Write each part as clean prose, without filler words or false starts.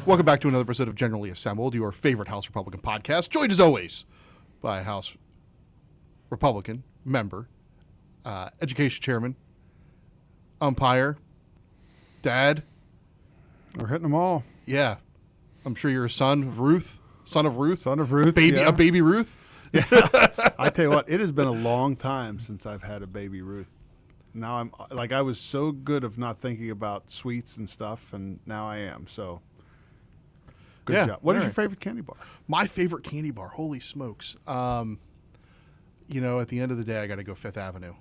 Welcome back to another episode of Generally Assembled, your favorite House Republican podcast, joined as always by House Republican member, education chairman, umpire, dad. We're hitting them all. Yeah. I'm sure you're a son of Ruth. Son of Ruth. Baby, yeah. A baby Ruth. Yeah. I tell you what, it has been a long time since I've had a baby Ruth. Now I was so good of not thinking about sweets and stuff, and now I am. So good job. What is your favorite candy bar? My favorite candy bar. Holy smokes. At the end of the day, I got to go Fifth Avenue.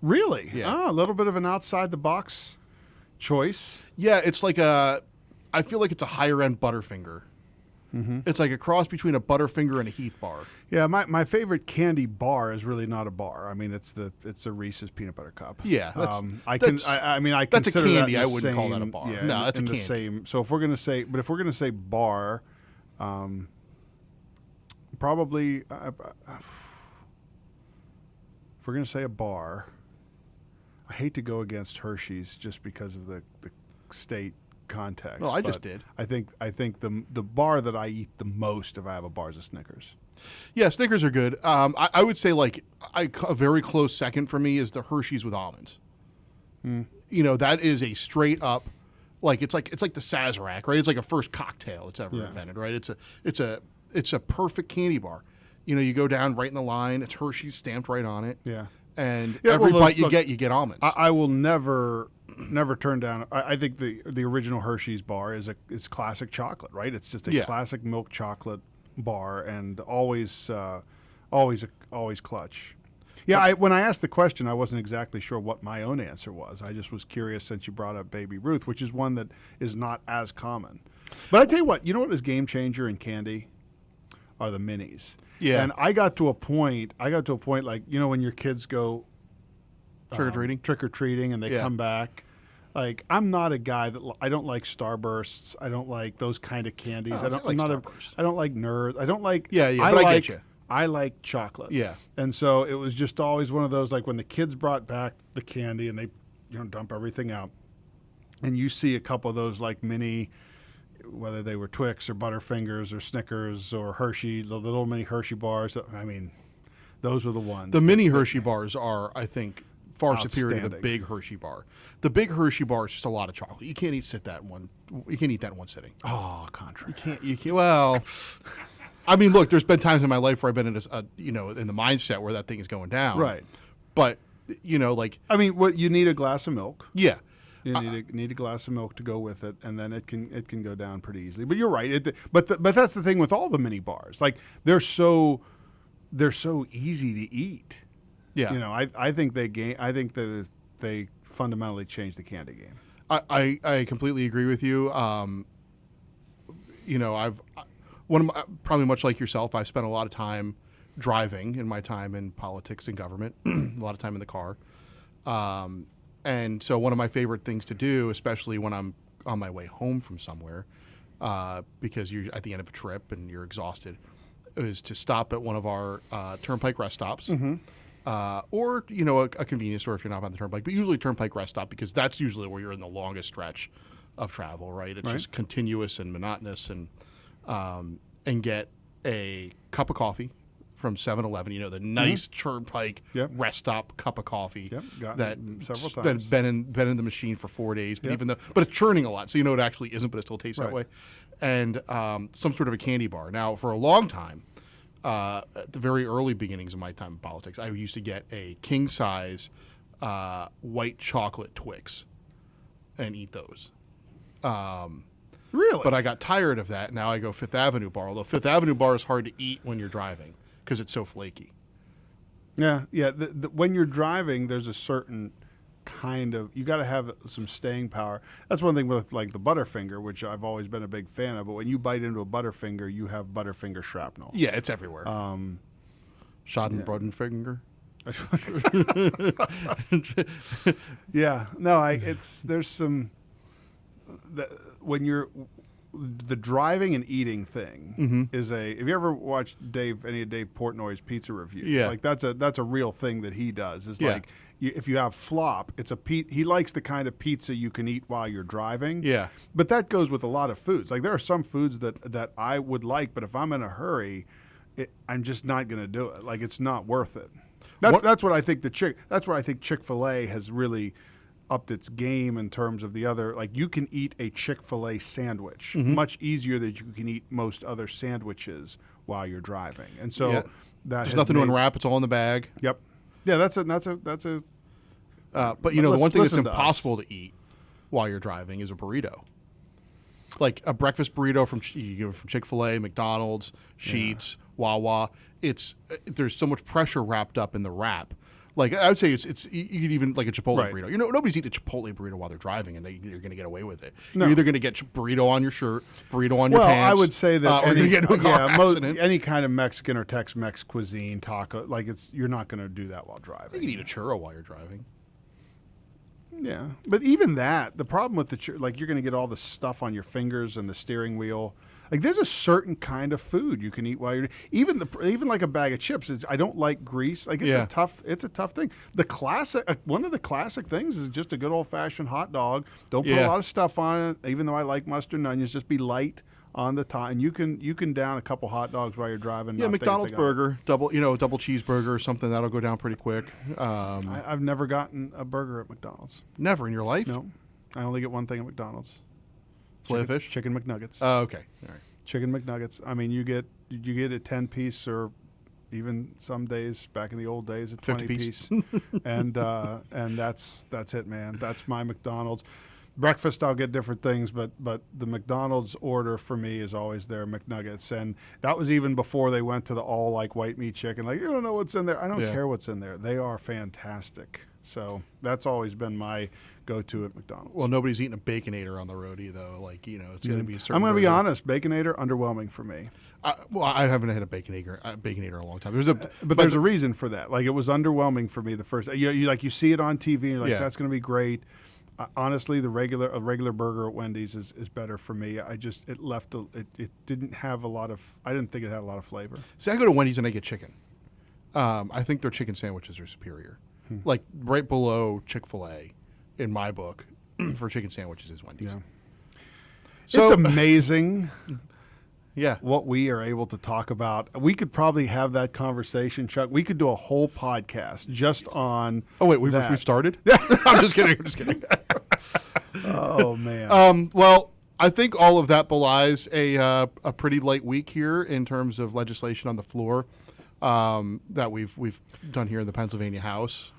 Really? Yeah. A little bit of an outside the box choice. Yeah, it's like I feel like it's a higher end Butterfinger. Mm-hmm. It's like a cross between a Butterfinger and a Heath bar. Yeah, my favorite candy bar is really not a bar. I mean, it's a Reese's peanut butter cup. Yeah, that's a candy. That I wouldn't call that a bar. Yeah, no, that's a candy. The same. So if we're gonna say bar, probably if we're gonna say a bar, I hate to go against Hershey's just because of the state context. Well, I just did. I think the bar that I eat the most if I have a bar is a Snickers. Yeah, Snickers are good. I would say a very close second for me is the Hershey's with almonds. That is a straight up, it's like the Sazerac, right? It's like a first cocktail it's ever invented, right? It's a perfect candy bar. You go down right in the line. It's Hershey's stamped right on it. Yeah. And every bite you get almonds. I will never turn down. I think the original Hershey's bar is classic chocolate, right? It's just a classic milk chocolate bar, and always clutch. Yeah, when I asked the question, I wasn't exactly sure what my own answer was. I just was curious since you brought up Baby Ruth, which is one that is not as common. But I tell you what is a game changer in candy are the minis. Yeah. And I got to a point like, when your kids go trick-or-treating and they come back. Like, I'm not a guy I don't like Starbursts. I don't like those kind of candies. I don't like Nerds. I don't like. Yeah. I get you. I like chocolate. Yeah. And so it was just always one of those, like when the kids brought back the candy and they, dump everything out, and you see a couple of those like mini, whether they were Twix or Butterfingers or Snickers or Hershey, the little mini Hershey bars. I mean, those were the ones. The mini Hershey bars are, I think, far superior to the big Hershey bar. The big Hershey bar is just a lot of chocolate. You can't eat that in one sitting. Oh, contrary. You can't. Well, I mean, look, there's been times in my life where I've been in in the mindset where that thing is going down. Right. But I mean, you need a glass of milk. Yeah. You need a glass of milk to go with it, and then it can go down pretty easily. But you're right. But that's the thing with all the mini bars. Like they're so easy to eat. Yeah. I think they fundamentally changed the candy game. I completely agree with you. Probably much like yourself, I've spent a lot of time driving in my time in politics and government, a lot of time in the car. And so one of my favorite things to do, especially when I'm on my way home from somewhere, because you're at the end of a trip and you're exhausted, is to stop at one of our turnpike rest stops. Mm-hmm. Or a convenience store if you're not on the turnpike, but usually turnpike rest stop, because that's usually where you're in the longest stretch of travel, right? It's just continuous and monotonous, and get a cup of coffee from 7-Eleven, the nice turnpike rest stop cup of coffee that several times. That's been in the machine for 4 days, but but it's churning a lot, so it actually isn't, but it still tastes that way. And some sort of a candy bar. Now, for a long time, at the very early beginnings of my time in politics, I used to get a king size white chocolate Twix and eat those. Really? But I got tired of that. Now I go Fifth Avenue bar, although Fifth Avenue bar is hard to eat when you're driving because it's so flaky. Yeah. When you're driving, there's a certain kind of, you got to have some staying power. That's one thing with like the Butterfinger, which I've always been a big fan of. But when you bite into a Butterfinger, you have Butterfinger shrapnel. Yeah, it's everywhere. Schadenfreudenfinger. Yeah. No, there's some, when you're, the driving and eating thing is have you ever watched any of Dave Portnoy's pizza reviews? Yeah. Like that's a real thing that he does. Is like if you have flop, it's he likes the kind of pizza you can eat while you're driving. Yeah. But that goes with a lot of foods. Like there are some foods that I would like, but if I'm in a hurry, I'm just not going to do it. Like it's not worth it. That's what I think that's where I think Chick-fil-A has really upped its game in terms of the other. Like you can eat a Chick-fil-A sandwich much easier than you can eat most other sandwiches while you're driving. And so there's nothing to unwrap; it's all in the bag. Yep. Yeah, that's a. But you know, the one thing that's impossible to eat while you're driving is a burrito. Like a breakfast burrito from Chick-fil-A, McDonald's, Sheetz, Wawa. There's so much pressure wrapped up in the wrap. Like I would say, you could even like a Chipotle burrito. You know, nobody's eating a Chipotle burrito while they're driving, and you're going to get away with it. No. You're either going to get burrito on your shirt, burrito on your pants. Well, I would say that or you're going to get into a car accident. Any kind of Mexican or Tex-Mex cuisine, taco, like you're not going to do that while driving. You can eat a churro while you're driving. Yeah, but even that, the problem with like you're going to get all the stuff on your fingers and the steering wheel. Like there's a certain kind of food you can eat while you're even like a bag of chips. I don't like grease. Like it's a tough thing. The classic one of the classic things is just a good old fashioned hot dog. Don't put a lot of stuff on it. Even though I like mustard and onions, just be light on the top, and you can down a couple hot dogs while you're driving. Yeah, McDonald's burger, double cheeseburger or something that'll go down pretty quick. I've never gotten a burger at McDonald's. Never in your life? No, I only get one thing at McDonald's. Filet-O-Fish? Chicken McNuggets. Oh, okay. All right. Chicken McNuggets. I mean, you get a 10-piece or even some days back in the old days a 20-piece, and that's it, man. That's my McDonald's. Breakfast, I'll get different things, but the McDonald's order for me is always their McNuggets, and that was even before they went to the all like white meat chicken. Like you don't know what's in there. I don't care what's in there. They are fantastic. So that's always been my go-to at McDonald's. Well, nobody's eating a Baconator on the roadie though. Like it's going to be a certain. I'm going to be honest. Baconator underwhelming for me. I haven't had a Baconator in a long time. But there's a reason for that. Like it was underwhelming for me the first. You see it on TV. And you're like that's going to be great. Honestly, a regular burger at Wendy's is better for me. It didn't have a lot of. I didn't think it had a lot of flavor. See, I go to Wendy's and I get chicken. I think their chicken sandwiches are superior. Like right below Chick-fil-A, in my book, for chicken sandwiches is Wendy's. Yeah. So, it's amazing. Yeah. What we are able to talk about. We could probably have that conversation, Chuck. We could do a whole podcast just on. Oh wait, we've started. I'm just kidding. Oh man. Well, I think all of that belies a pretty light week here in terms of legislation on the floor that we've done here in the Pennsylvania House.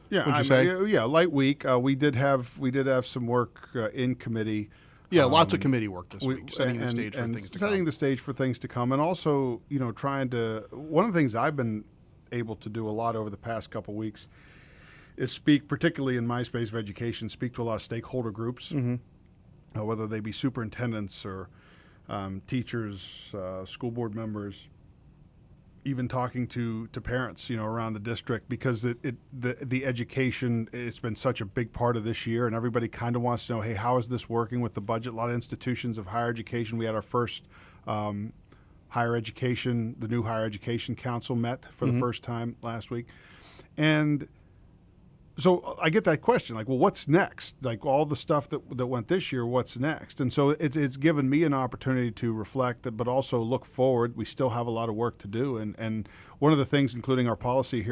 Yeah, What'd you say? Yeah, light week. We did have some work in committee. Yeah, lots of committee work this week, setting the stage for things to come. Setting the stage for things to come, and also, trying to. One of the things I've been able to do a lot over the past couple weeks is speak, particularly in my space of education, speak to a lot of stakeholder groups, whether they be superintendents or teachers, school board members, even talking to parents, around the district, because the education, it's been such a big part of this year, and everybody kind of wants to know, hey, how is this working with the budget? A lot of institutions of higher education. We had our first the new Higher Education Council met for the first time last week, and so I get that question, like, well, what's next? Like all the stuff that went this year, what's next? And so it's given me an opportunity to reflect, but also look forward. We still have a lot of work to do. And one of the things, including our policy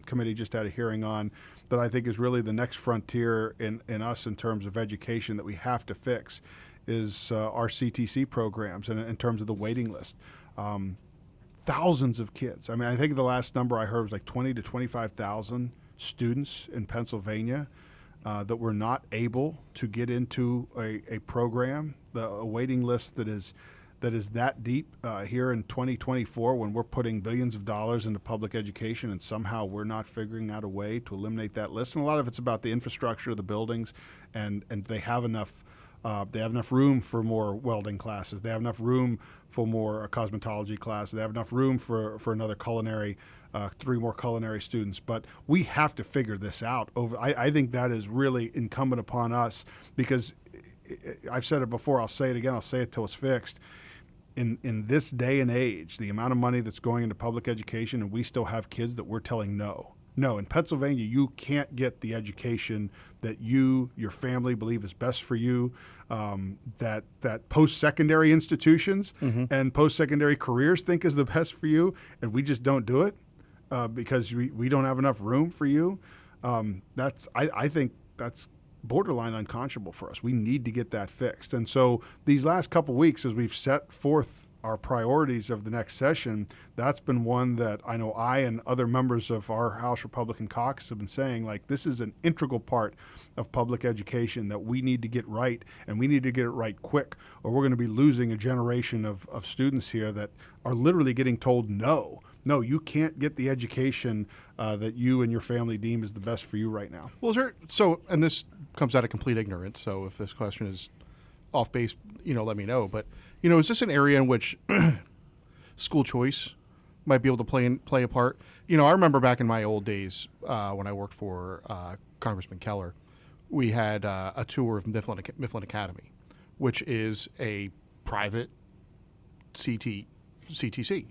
committee just had a hearing on, that I think is really the next frontier in us in terms of education that we have to fix is our CTC programs and in terms of the waiting list. Thousands of kids. I mean, I think the last number I heard was like 20 to 25,000 students in Pennsylvania that were not able to get into a program, a waiting list that is that deep here in 2024, when we're putting billions of dollars into public education, and somehow we're not figuring out a way to eliminate that list. And a lot of it's about the infrastructure of the buildings, and they have enough. They have enough room for more welding classes. They have enough room for more cosmetology classes. They have enough room for another culinary, 3 more culinary students. But we have to figure this out. I think that is really incumbent upon us, because I've said it before. I'll say it again. I'll say it till it's fixed. In this day and age, the amount of money that's going into public education, and we still have kids that we're telling no. No, in Pennsylvania, you can't get the education that you, your family believe is best for you. That post-secondary institutions and post-secondary careers think is the best for you, and we just don't do it because we don't have enough room for you. I think that's borderline unconscionable for us. We need to get that fixed. And so these last couple weeks, as we've set forth our priorities of the next session, that's been one that I know I and other members of our House Republican caucus have been saying, like, this is an integral part of public education that we need to get right, and we need to get it right quick, or we're going to be losing a generation of students here that are literally getting told, no, you can't get the education that you and your family deem is the best for you right now. Well, and this comes out of complete ignorance, so if this question is off base, let me know. But, is this an area in which school choice might be able to play a part? I remember back in my old days when I worked for Congressman Keller, we had a tour of Mifflin Academy, which is a private CTC,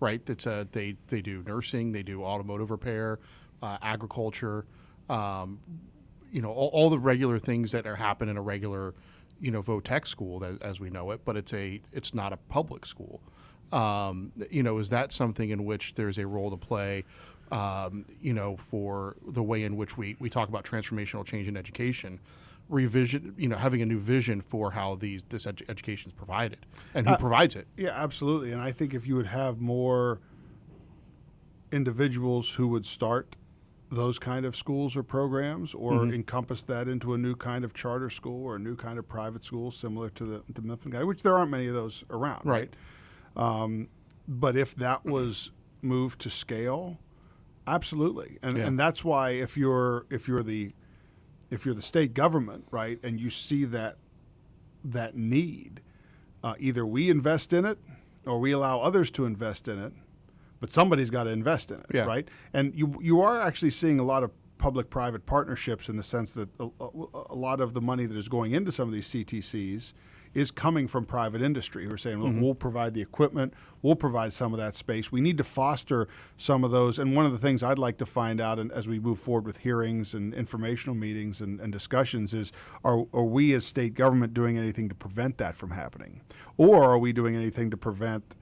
right? That's they do nursing, they do automotive repair, agriculture, all the regular things that happen in a regular vo-tech school as we know it, but it's not a public school. Is that something in which there's a role to play, for the way in which we talk about transformational change in education, revision, having a new vision for how this education is provided and who provides it? Yeah, absolutely. And I think if you would have more individuals who would start those kind of schools or programs, or encompass that into a new kind of charter school or a new kind of private school similar to the Mifflin Guy, which there aren't many of those around, right? But if that was moved to scale, absolutely, and that's why if you're the state government, right, and you see that need, either we invest in it or we allow others to invest in it. But somebody's got to invest in it, right? And you are actually seeing a lot of public-private partnerships in the sense that a lot of the money that is going into some of these CTCs is coming from private industry who are saying, look, we'll provide the equipment, we'll provide some of that space. We need to foster some of those. And one of the things I'd like to find out as we move forward with hearings and informational meetings and discussions is, are we as state government doing anything to prevent that from happening? Or are we doing anything to prevent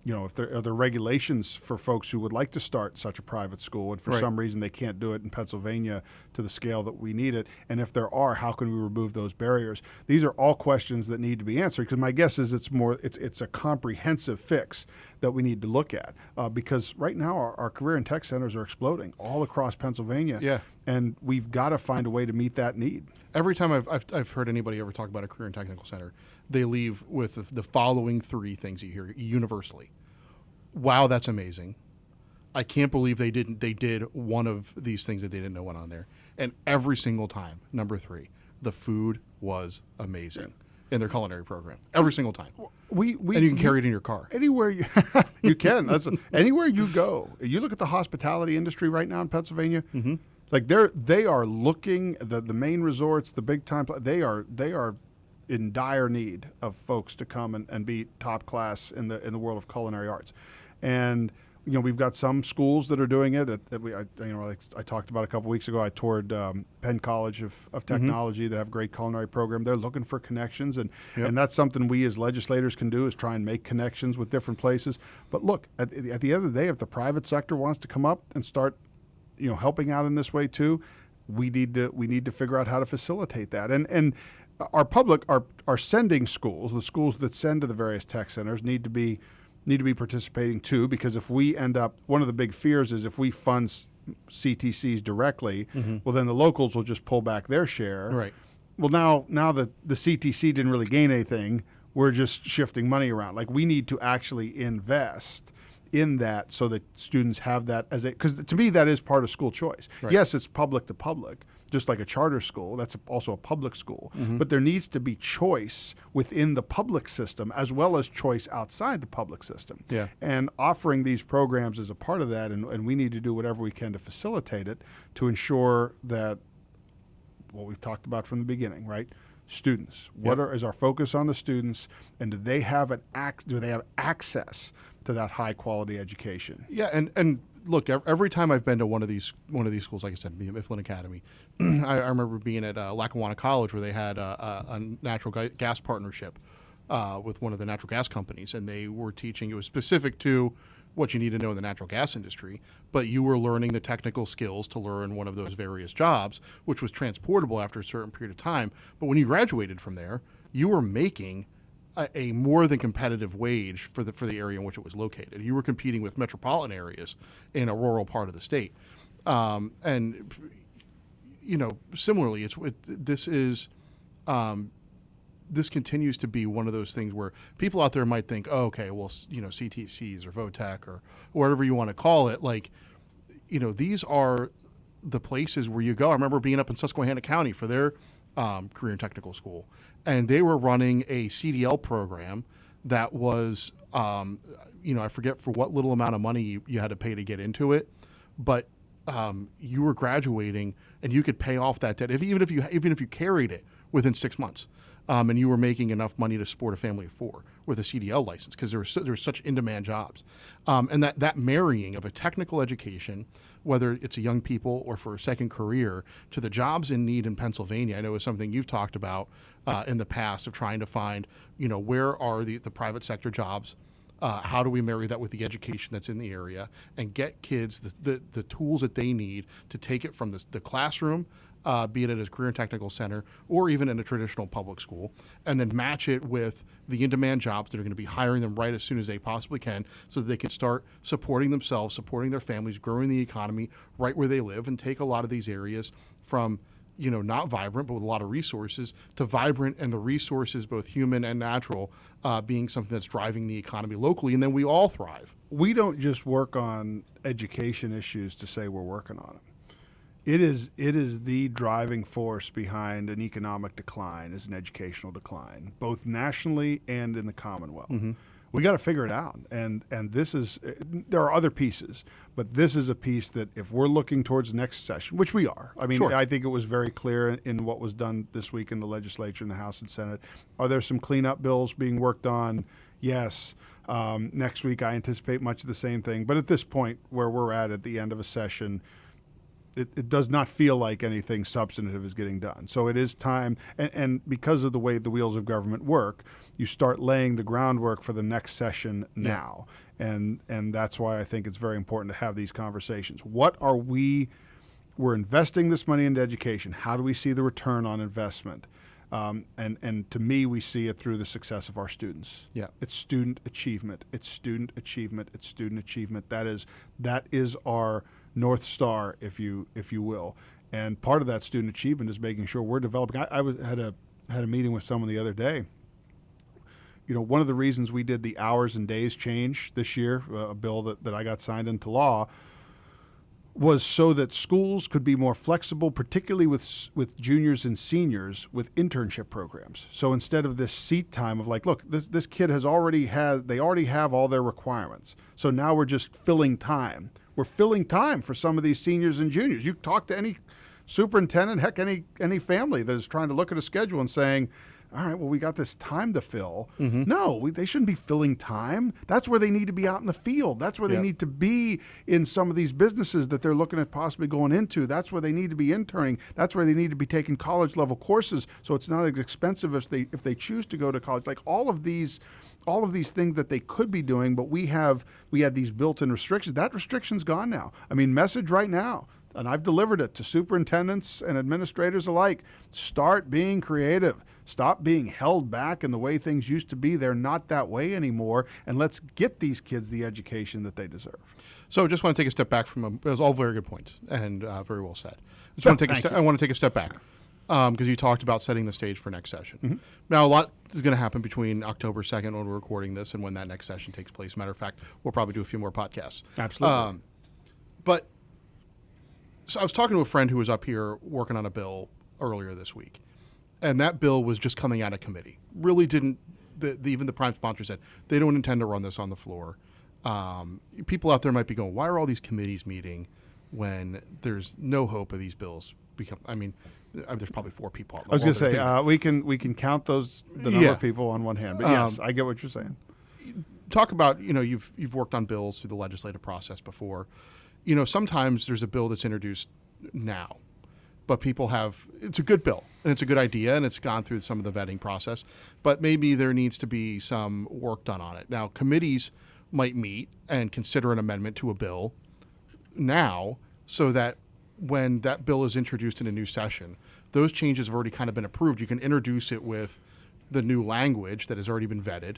if there are there regulations for folks who would like to start such a private school and for some reason they can't do it in Pennsylvania to the scale that we need it? And if there are, how can we remove those barriers? These are all questions that need to be answered, because my guess is it's a comprehensive fix that we need to look at, because right now our career and tech centers are exploding all across Pennsylvania, and we've got to find a way to meet that need. Every time I've heard anybody ever talk about a career and technical center, they leave with the following three things you hear universally. Wow, that's amazing. I can't believe they did one of these things that they didn't know went on there. And every single time, number three, the food was amazing in their culinary program. Every single time. And you can carry it in your car. Anywhere you can. Anywhere you go. You look at the hospitality industry right now in Pennsylvania. Like they are looking, the main resorts, the big time, they are in dire need of folks to come and be top class in the world of culinary arts. And we've got some schools that are doing it. Like I talked about a couple weeks ago, I toured Penn College of Technology that have a great culinary program. They're looking for connections, and that's something we as legislators can do, is try and make connections with different places. But look, at the end of the day, if the private sector wants to come up and start helping out in this way too, we need to figure out how to facilitate that. And our public, our sending schools, the schools that send to the various tech centers, need to be participating too, because if we end up, one of the big fears is if we fund CTCs directly, well, then the locals will just pull back their share. Right. Well, now that the CTC didn't really gain anything, we're just shifting money around. Like, we need to actually invest in that so that students have that because to me that is part of school choice. Right. Yes, it's public to public, just like a charter school. That's also a public school. But there needs to be choice within the public system as well as choice outside the public system. Yeah. And offering these programs is a part of that, and we need to do whatever we can to facilitate it to ensure that what we've talked about from the beginning, right? Students. Is our focus on the students, and do they have access to that high quality education? Yeah, and look, every time I've been to one of these schools, like I said, Mifflin Academy, I remember being at Lackawanna College where they had a natural gas partnership with one of the natural gas companies, and they were teaching. It was specific to what you need to know in the natural gas industry, but you were learning the technical skills to learn one of those various jobs, which was transportable after a certain period of time. But when you graduated from there, you were making a more than competitive wage for the area in which it was located. You were competing with metropolitan areas in a rural part of the state, and similarly, this continues to be one of those things where people out there might think, oh, okay, well, CTCs or VOTEC or whatever you want to call it, these are the places where you go. I remember being up in Susquehanna County for their career and technical school, and they were running a CDL program that was, I forget for what little amount of money you had to pay to get into it, but you were graduating and you could pay off that debt even if you carried it within 6 months, and you were making enough money to support a family of 4 with a CDL license because there were such in-demand jobs, and that marrying of a technical education, whether it's a young people or for a second career, to the jobs in need in Pennsylvania, I know is something you've talked about in the past of trying to find, where are the private sector jobs. How do we marry that with the education that's in the area and get kids the tools that they need to take it from the classroom, be it at a career and technical center or even in a traditional public school, and then match it with the in-demand jobs that are going to be hiring them right as soon as they possibly can so that they can start supporting themselves, supporting their families, growing the economy right where they live, and take a lot of these areas from not vibrant, but with a lot of resources, to vibrant, and the resources, both human and natural, being something that's driving the economy locally, and then we all thrive. We don't just work on education issues to say we're working on them. It is the driving force behind an economic decline, is an educational decline, both nationally and in the Commonwealth. Mm-hmm. We got to figure it out, and this is, there are other pieces, but this is a piece that if we're looking towards next session, which we are, I mean, sure. I think it was very clear in what was done this week in the legislature, in the House and Senate. Are there some cleanup bills being worked on? Yes. Next week I anticipate much of the same thing, but at this point where we're at the end of a session, it does not feel like anything substantive is getting done. So it is time, and because of the way the wheels of government work, you start laying the groundwork for the next session now. Yeah. And that's why I think it's very important to have these conversations. We're investing this money into education. How do we see the return on investment? And to me, we see it through the success of our students. Yeah. It's student achievement. It's student achievement. It's student achievement. That is our North Star, if you will. And part of that student achievement is making sure we're developing. I had a meeting with someone the other day. One of the reasons we did the hours and days change this year, a bill that I got signed into law, was so that schools could be more flexible, particularly with juniors and seniors, with internship programs. So instead of this seat time of look, this kid they already have all their requirements. So now we're just filling time. We're filling time for some of these seniors and juniors. You talk to any superintendent, heck, any family that is trying to look at a schedule and saying, all right, well, we got this time to fill. Mm-hmm. No, they shouldn't be filling time. That's where they need to be out in the field. That's where they need to be in some of these businesses that they're looking at possibly going into. That's where they need to be interning. That's where they need to be taking college-level courses so it's not as expensive if they choose to go to college. All of these things that they could be doing, but we had these built-in restrictions. That restriction's gone now. I mean, message right now, and I've delivered it to superintendents and administrators alike. Start being creative. Stop being held back in the way things used to be. They're not that way anymore, and let's get these kids the education that they deserve. So just want to take a step back from it was all very good points and very well said. I want to take a step back. Because you talked about setting the stage for next session. Mm-hmm. Now, a lot is going to happen between October 2nd when we're recording this and when that next session takes place. Matter of fact, we'll probably do a few more podcasts. Absolutely. So I was talking to a friend who was up here working on a bill earlier this week, and that bill was just coming out of committee. Really didn't, even the prime sponsor said they don't intend to run this on the floor. People out there might be going, why are all these committees meeting when there's no hope of these bills there's probably 4 people. I was going to say we can count the number of people on one hand, but yes, I get what you're saying. Talk about you've worked on bills through the legislative process before. sometimes there's a bill that's introduced now, but it's a good bill and it's a good idea and it's gone through some of the vetting process, but maybe there needs to be some work done on it. Now, committees might meet and consider an amendment to a bill now so that when that bill is introduced in a new session, those changes have already kind of been approved. You can introduce it with the new language that has already been vetted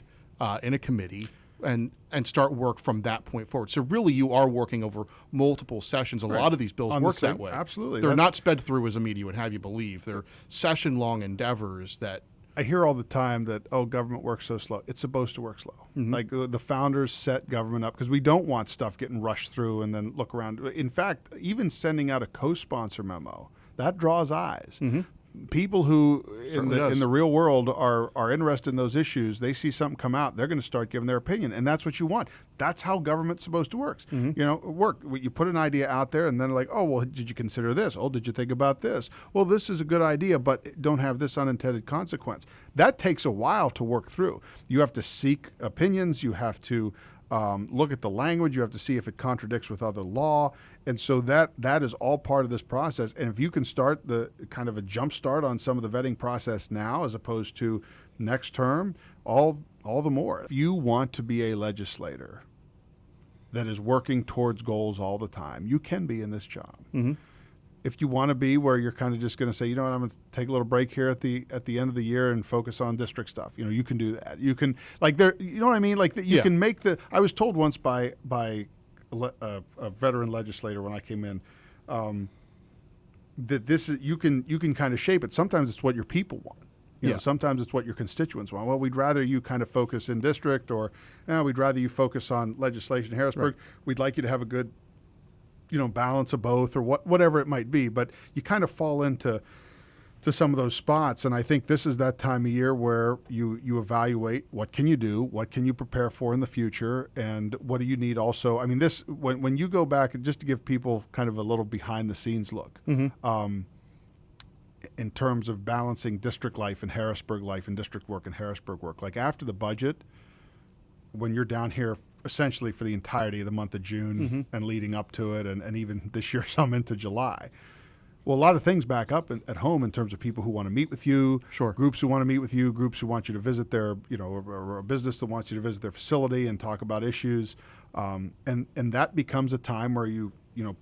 in a committee and start work from that point forward. So really you are working over multiple sessions. A lot of these bills work that way. Absolutely. They're not sped through as a media would have you believe. They're session-long endeavors that... I hear all the time that, government works so slow. It's supposed to work slow. Mm-hmm. Like the founders set government up because we don't want stuff getting rushed through and then look around. In fact, even sending out a co-sponsor memo, that draws eyes. Mm-hmm. People who in does. the real world are interested in those issues, they see something come out, they're going to start giving their opinion, and that's what you want. That's how government's supposed to work. Mm-hmm. You put an idea out there, and then like, oh well, did you consider this? Oh, did you think about this? Well, this is a good idea, but don't have this unintended consequence. That takes a while to work through. You have to seek opinions. You have to look at the language. You have to see if it contradicts with other law. And so that is all part of this process. And if you can start the kind of a jump start on some of the vetting process now as opposed to next term, all the more. If you want to be a legislator that is working towards goals all the time, you can be in this job. Mm-hmm. If you want to be where you're kind of just going to say, you know what, I'm going to take a little break here at the end of the year and focus on district stuff. You can do that. You can you know what I mean? Like you can make I was told once by a veteran legislator when I came in that this is, you can kind of shape it. Sometimes it's what your people want. You know, sometimes it's what your constituents want. Well, we'd rather you kind of focus in district, or we'd rather you focus on legislation in Harrisburg. Right. We'd like you to have a good balance of both, or whatever it might be. But you kind of fall into some of those spots, and I think this is that time of year where you evaluate what can you do, what can you prepare for in the future, and what do you need also. I mean, this when you go back, just to give people kind of a little behind the scenes look, mm-hmm. In terms of balancing district life and Harrisburg life and district work and Harrisburg work. Like after the budget, when you're down here essentially for the entirety of the month of June mm-hmm. and leading up to it, and even this year some into July. Well, a lot of things back up at home in terms of people who want to meet with you, sure. Groups who want to meet with you, groups who want you to visit their, or a business that wants you to visit their facility and talk about issues. And that becomes a time where you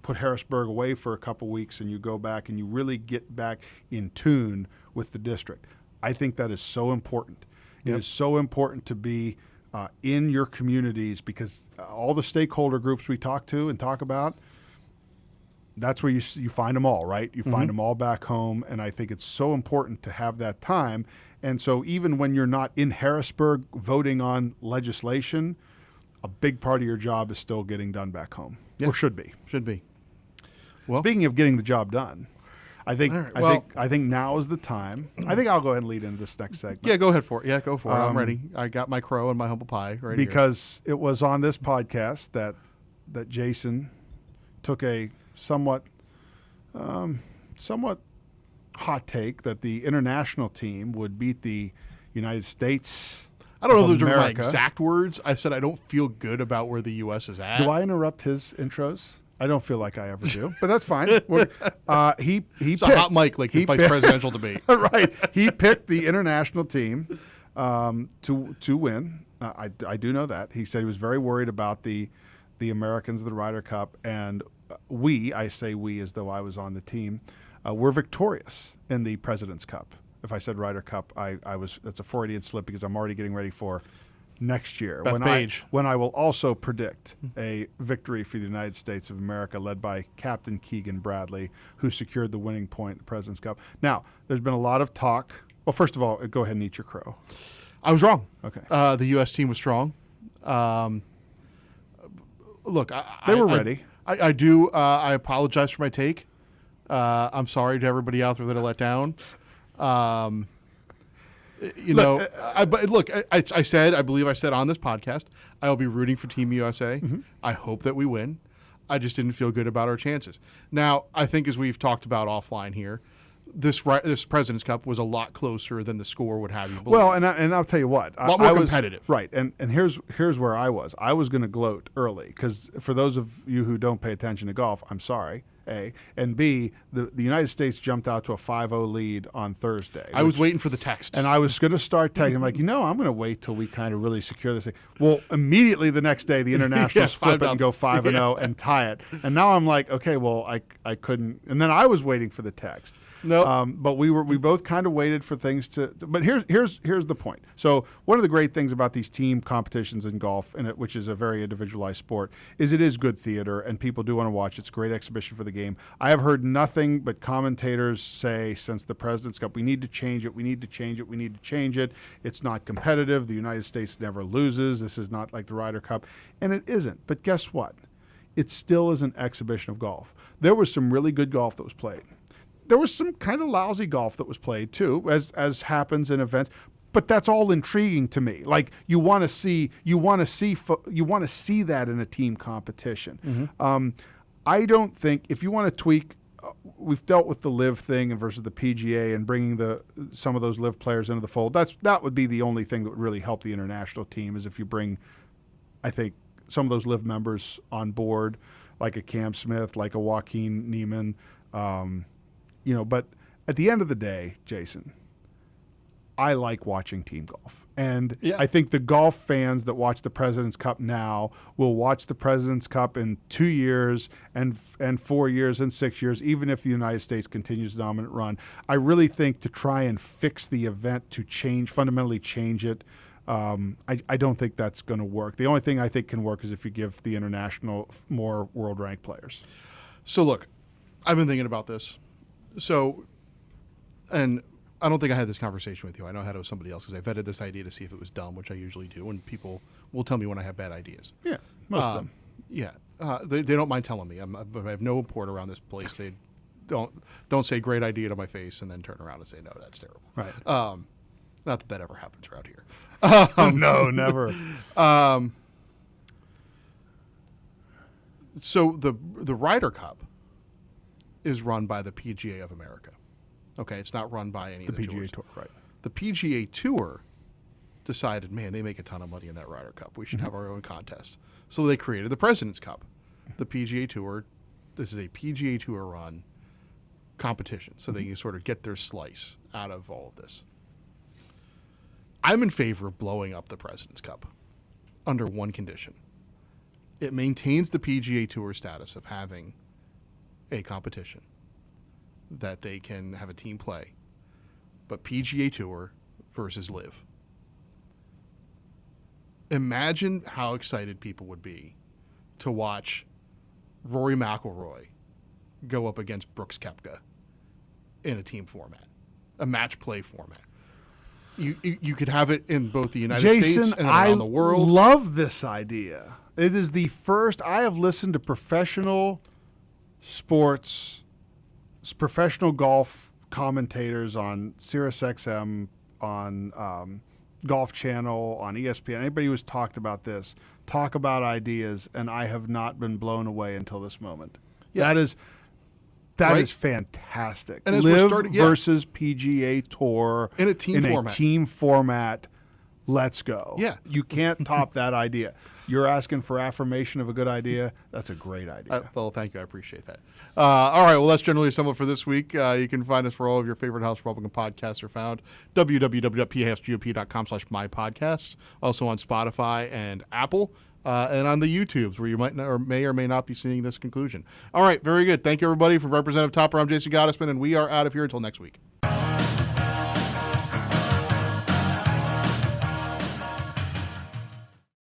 put Harrisburg away for a couple weeks and you go back and you really get back in tune with the district. I think that is so important. It is so important to be in your communities, because all the stakeholder groups we talk to and talk about, that's where you find them all, right? You find mm-hmm. them all back home, and I think it's so important to have that time. And so even when you're not in Harrisburg voting on legislation, a big part of your job is still getting done back home, or should be. Should be. Well, speaking of getting the job done, I think right, I think now is the time. I think I'll go ahead and lead into this next segment. Yeah, go ahead for it. Yeah, go for it. I'm ready. I got my crow and my humble pie right because it was on this podcast that Jason took a somewhat hot take that the international team would beat the United States. I don't know if those are my exact words. I said I don't feel good about where the U.S. is at. Do I interrupt his intros? I don't feel like I ever do, but that's fine. He it's a hot mic, like the vice presidential debate. Right. He picked the international team to win. I do know that. He said he was very worried about the Americans of the Ryder Cup, and I say we as though I was on the team, were victorious in the President's Cup. If I said Ryder Cup, that's a Freudian slip because I'm already getting ready for next year when I will also predict a victory for the United States of America led by Captain Keegan Bradley, who secured the winning point in the President's Cup. Now, there's been a lot of talk. Well, first of all, go ahead and eat your crow. I was wrong. Okay. The U.S. team was strong. Look, they were ready. I do. I apologize for my take. I'm sorry to everybody out there that I let down. I said, I believe I said on this podcast, I will be rooting for Team USA. Mm-hmm. I hope that we win. I just didn't feel good about our chances. Now, I think as we've talked about offline here, this President's Cup was a lot closer than the score would have you believe. Well, and I'll tell you what, a lot more competitive. Right, and here's where I was. I was going to gloat early because for those of you who don't pay attention to golf, I'm sorry. A and B, the United States jumped out to a 5-0 lead on Thursday. I was waiting for the text, and I was going to start texting. I'm like, I'm going to wait till we kind of really secure this thing. Well, immediately the next day, the internationals flip it and go 5-0 and tie it. And now I'm like, okay, well, I couldn't. And then I was waiting for the text. No, but we both kind of waited for things to. But here's the point. So one of the great things about these team competitions in golf, which is a very individualized sport, is it is good theater and people do want to watch. It's a great exhibition for the game. I have heard nothing but commentators say since the President's Cup, we need to change it. We need to change it. We need to change it. It's not competitive. The United States never loses. This is not like the Ryder Cup, and it isn't. But guess what? It still is an exhibition of golf. There was some really good golf that was played. There was some kind of lousy golf that was played too, as happens in events. But that's all intriguing to me. Like you want to see that in a team competition. Mm-hmm. I don't think if you want to tweak. We've dealt with the live thing versus the PGA and bringing some of those live players into the fold. That would be the only thing that would really help the international team is if you bring, I think, some of those live members on board, like a Cam Smith, like a Joaquin Neiman. But at the end of the day, Jason, I like watching team golf. And I think the golf fans that watch the President's Cup now will watch the President's Cup in 2 years and 4 years and 6 years, even if the United States continues the dominant run. I really think to try and fix the event, to fundamentally change it, I don't think that's going to work. The only thing I think can work is if you give the international more world-ranked players. So look, I've been thinking about this. And I don't think I had this conversation with you. I know I had it with somebody else because I vetted this idea to see if it was dumb, which I usually do, and people will tell me when I have bad ideas. Yeah, most of them. Yeah, they don't mind telling me. I have no import around this place. They don't say great idea to my face and then turn around and say, no, that's terrible. Right. Not that ever happens around here. No, never. So the Ryder Cup is run by the PGA of America. Okay, it's not run by any of the PGA tours. Tour, right? The PGA Tour decided, man, they make a ton of money in that Ryder Cup. We should have our own contest. So they created the President's Cup. The PGA Tour, this is a PGA Tour run competition, so they can sort of get their slice out of all of this. I'm in favor of blowing up the President's Cup under one condition. It maintains the PGA Tour status of having a competition that they can have a team play, but PGA Tour versus Live. Imagine how excited people would be to watch Rory McIlroy go up against Brooks Koepka in a team format, a match play format. You could have it in both the United States and around the world. I love this idea. It is the first I have listened to professional sports, professional golf commentators on SiriusXM, on Golf Channel, on ESPN. Anybody who's talked about this, talk about ideas, and I have not been blown away until this moment. Yeah. That is fantastic. And as Live we're versus PGA Tour in a team format. Let's go. Yeah. You can't top that idea. You're asking for affirmation of a good idea. That's a great idea. Well, thank you. I appreciate that. All right. Well, that's generally some for this week. You can find us where all of your favorite House Republican podcasts are found. www.phsgop.com/mypodcasts. Also on Spotify and Apple. And on the YouTubes where you might or may not be seeing this conclusion. All right. Very good. Thank you, everybody. For Representative Topper, I'm Jason Gottesman, and we are out of here until next week.